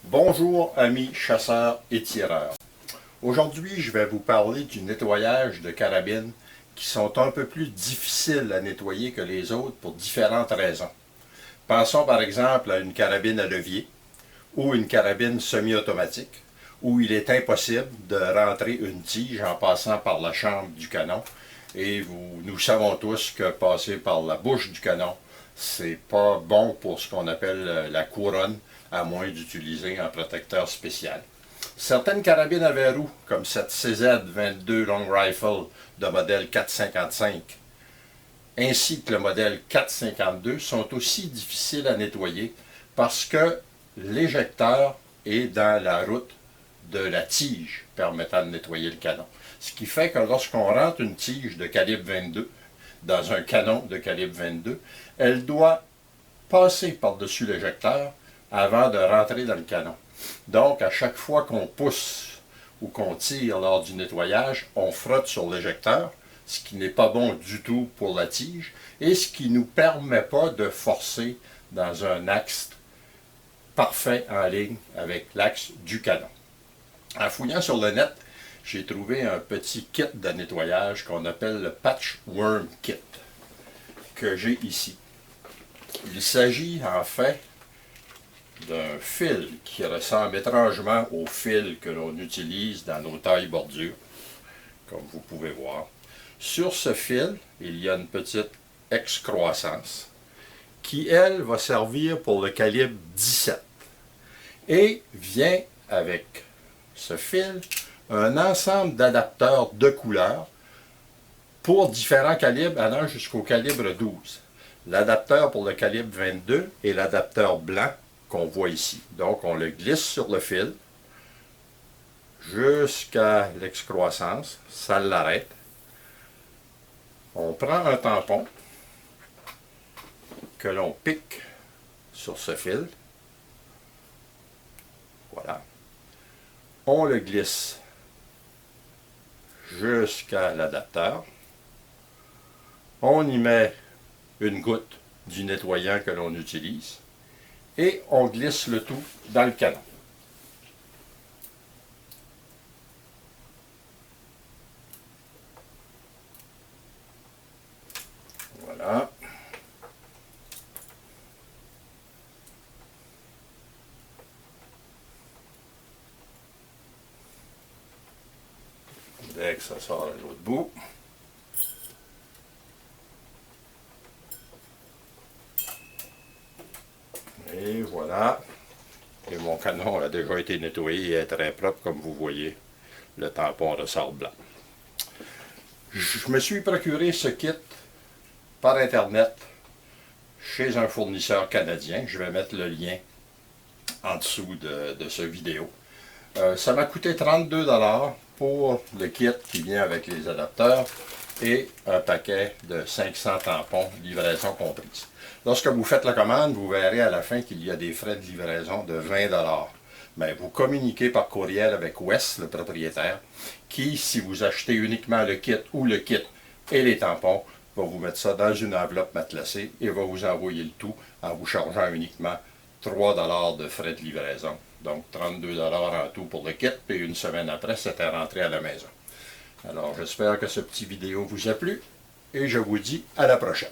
Bonjour amis chasseurs et tireurs. Aujourd'hui je vais vous parler du nettoyage de carabines qui sont un peu plus difficiles à nettoyer que les autres pour différentes raisons. Pensons par exemple à une carabine à levier ou une carabine semi-automatique où il est impossible de rentrer une tige en passant par la chambre du canon. Et nous savons tous que passer par la bouche du canon, c'est pas bon pour ce qu'on appelle la couronne, à moins d'utiliser un protecteur spécial. Certaines carabines à verrou, comme cette CZ22 Long Rifle de modèle 455, ainsi que le modèle 452, sont aussi difficiles à nettoyer parce que l'éjecteur est dans la route de la tige permettant de nettoyer le canon. Ce qui fait que lorsqu'on rentre une tige de calibre 22 dans un canon de calibre 22, elle doit passer par-dessus l'éjecteur avant de rentrer dans le canon. Donc, à chaque fois qu'on pousse ou qu'on tire lors du nettoyage, on frotte sur l'éjecteur, ce qui n'est pas bon du tout pour la tige et ce qui ne nous permet pas de forcer dans un axe parfait en ligne avec l'axe du canon. En fouillant sur le net, j'ai trouvé un petit kit de nettoyage qu'on appelle le Patchworm Kit, que j'ai ici. Il s'agit en fait d'un fil qui ressemble étrangement au fil que l'on utilise dans nos tailles bordures, comme vous pouvez voir. Sur ce fil, il y a une petite excroissance qui, elle, va servir pour le calibre 17 et vient avec ce fil un ensemble d'adapteurs de couleurs pour différents calibres allant jusqu'au calibre 12. L'adapteur pour le calibre 22 et l'adapteur blanc qu'on voit ici. Donc, on le glisse sur le fil jusqu'à l'excroissance, ça l'arrête. On prend un tampon que l'on pique sur ce fil. Voilà. On le glisse jusqu'à l'adapteur. On y met une goutte du nettoyant que l'on utilise. Et on glisse le tout dans le canon. Voilà. Dès que ça sort de l'autre bout. Et voilà. Et mon canon a déjà été nettoyé et est très propre, comme vous voyez. Le tampon ressort blanc. Je me suis procuré ce kit par Internet chez un fournisseur canadien. Je vais mettre le lien en dessous de ce vidéo. Ça m'a coûté 32 $ pour le kit qui vient avec les adapteurs et un paquet de 500 tampons, livraison comprise. Lorsque vous faites la commande, vous verrez à la fin qu'il y a des frais de livraison de 20 $. Mais vous communiquez par courriel avec Wes, le propriétaire, qui, si vous achetez uniquement le kit ou le kit et les tampons, va vous mettre ça dans une enveloppe matelassée et va vous envoyer le tout en vous chargeant uniquement 3 $ de frais de livraison. Donc 32 $ en tout pour le kit, et une semaine après, c'était rentré à la maison. Alors j'espère que ce petit vidéo vous a plu et je vous dis à la prochaine.